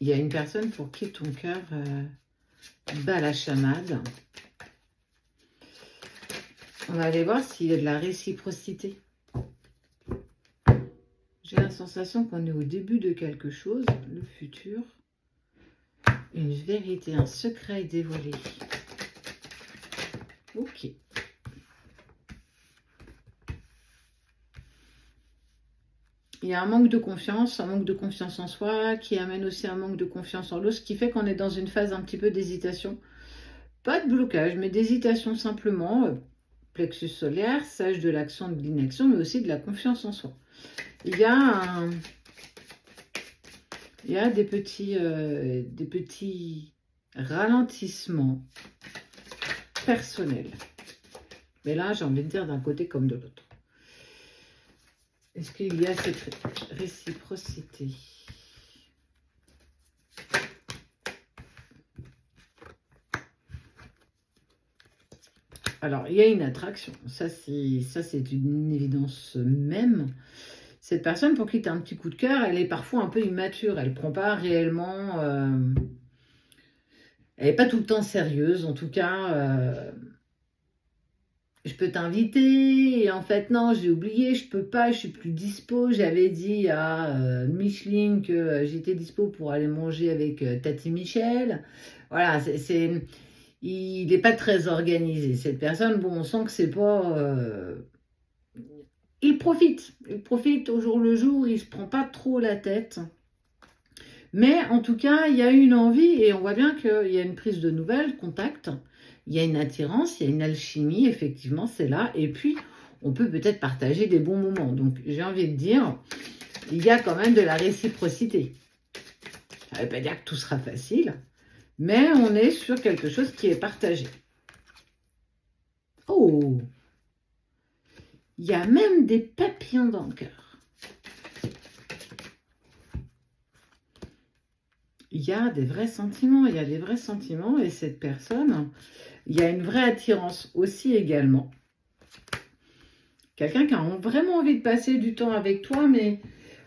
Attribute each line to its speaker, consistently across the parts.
Speaker 1: il y a une personne pour qui ton cœur bat la chamade. On va aller voir s'il y a de la réciprocité. J'ai la sensation qu'on est au début de quelque chose, le futur. Une vérité, un secret est dévoilé. Ok. Il y a un manque de confiance en soi, qui amène aussi un manque de confiance en l'autre, ce qui fait qu'on est dans une phase un petit peu d'hésitation. Pas de blocage, mais d'hésitation simplement. Plexus solaire, sage de l'action et de l'inaction, mais aussi de la confiance en soi. Il y a des petits ralentissements personnels. Mais là, j'ai envie de dire d'un côté comme de l'autre. Est-ce qu'il y a cette réciprocité? Alors, il y a une attraction. Ça, c'est une évidence même. Cette personne pour qui tu as un petit coup de cœur, elle est parfois un peu immature. Elle ne prend pas réellement... elle n'est pas tout le temps sérieuse. En tout cas, je peux t'inviter. Et en fait, non, j'ai oublié. Je peux pas. Je suis plus dispo. J'avais dit à Micheline que j'étais dispo pour aller manger avec Tati Michel. Voilà, il n'est pas très organisé. Cette personne, bon, on sent que c'est pas... Il profite au jour le jour, il ne se prend pas trop la tête. Mais en tout cas, il y a une envie et on voit bien qu'il y a une prise de nouvelles, contact, il y a une attirance, il y a une alchimie, effectivement, c'est là. Et puis, on peut peut-être partager des bons moments. Donc, j'ai envie de dire, il y a quand même de la réciprocité. Ça ne veut pas dire que tout sera facile, mais on est sur quelque chose qui est partagé. Oh! Il y a même des papillons dans le cœur. Il y a des vrais sentiments, et cette personne, il y a une vraie attirance aussi également. Quelqu'un qui a vraiment envie de passer du temps avec toi, mais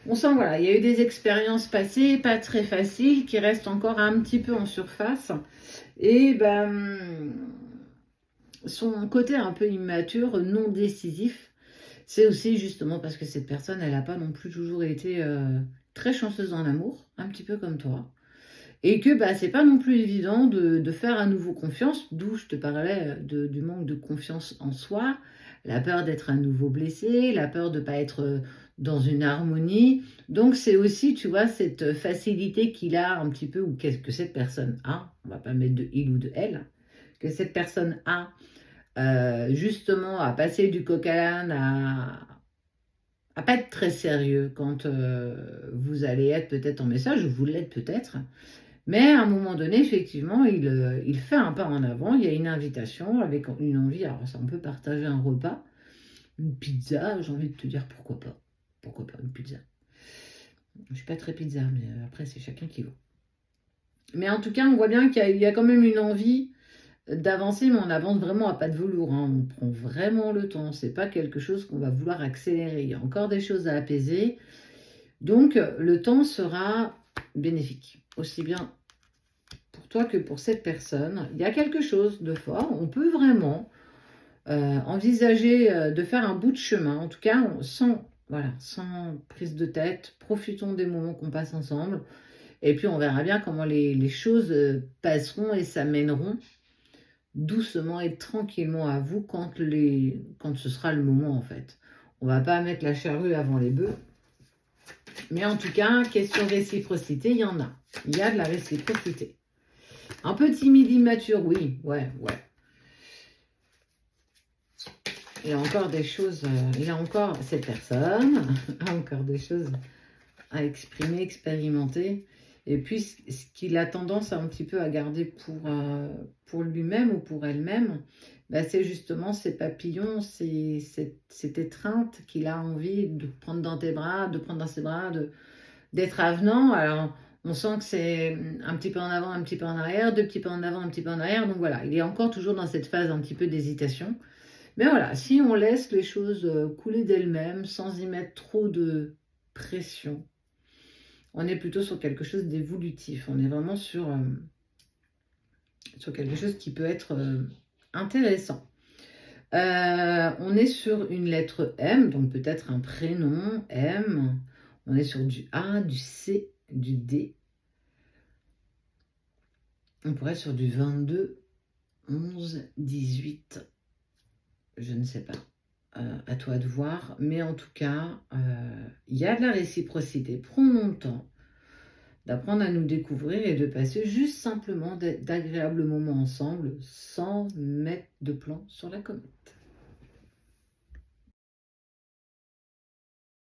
Speaker 1: on sent, voilà, il y a eu des expériences passées, pas très faciles, qui restent encore un petit peu en surface. Et son côté un peu immature, non décisif, c'est aussi justement parce que cette personne, elle n'a pas non plus toujours été très chanceuse en amour, un petit peu comme toi. Et que c'est pas non plus évident de faire à nouveau confiance, d'où je te parlais du manque de confiance en soi, la peur d'être à nouveau blessé, la peur de ne pas être dans une harmonie. Donc c'est aussi, tu vois, cette facilité qu'il a un petit peu, ou que cette personne a, on va pas mettre de il ou de elle, que cette personne a justement à passer du coq à l'âne, à pas être très sérieux quand vous allez être peut-être en message, vous l'êtes peut-être, mais à un moment donné, effectivement, il fait un pas en avant, il y a une invitation avec une envie, alors ça, on peut partager un repas, une pizza, j'ai envie de te dire pourquoi pas une pizza. Je suis pas très pizza, mais après c'est chacun qui veut. Mais en tout cas, on voit bien qu'il y a quand même une envie d'avancer, mais on avance vraiment à pas de velours, hein. On prend vraiment le temps, c'est pas quelque chose qu'on va vouloir accélérer, il y a encore des choses à apaiser, donc le temps sera bénéfique, aussi bien pour toi que pour cette personne. Il y a quelque chose de fort, on peut vraiment envisager de faire un bout de chemin, en tout cas sans prise de tête, profitons des moments qu'on passe ensemble, et puis on verra bien comment les choses passeront et s'amèneront doucement et tranquillement à vous quand ce sera le moment en fait. On va pas mettre la charrue avant les bœufs. Mais en tout cas, question réciprocité, il y en a. Il y a de la réciprocité. Un peu timide, immature, oui, ouais. Il y a encore des choses, cette personne a encore des choses à exprimer, expérimenter. Et puis, ce qu'il a tendance un petit peu à garder pour lui-même ou pour elle-même, c'est justement ces papillons, cette étreinte qu'il a envie de prendre dans tes bras, de prendre dans ses bras, d'être avenant. Alors, on sent que c'est un petit peu en avant, un petit peu en arrière, deux petits pas en avant, un petit peu en arrière. Donc voilà, il est encore toujours dans cette phase un petit peu d'hésitation. Mais voilà, si on laisse les choses couler d'elles-mêmes, sans y mettre trop de pression, On est plutôt sur quelque chose d'évolutif. On est vraiment sur quelque chose qui peut être intéressant. On est sur une lettre M, donc peut-être un prénom M. On est sur du A, du C, du D. On pourrait être sur du 22, 11, 18. Je ne sais pas. À toi de voir. Mais en tout cas, il y a de la réciprocité. Prenons le temps d'apprendre à nous découvrir et de passer juste simplement d'agréables moments ensemble sans mettre de plan sur la comète.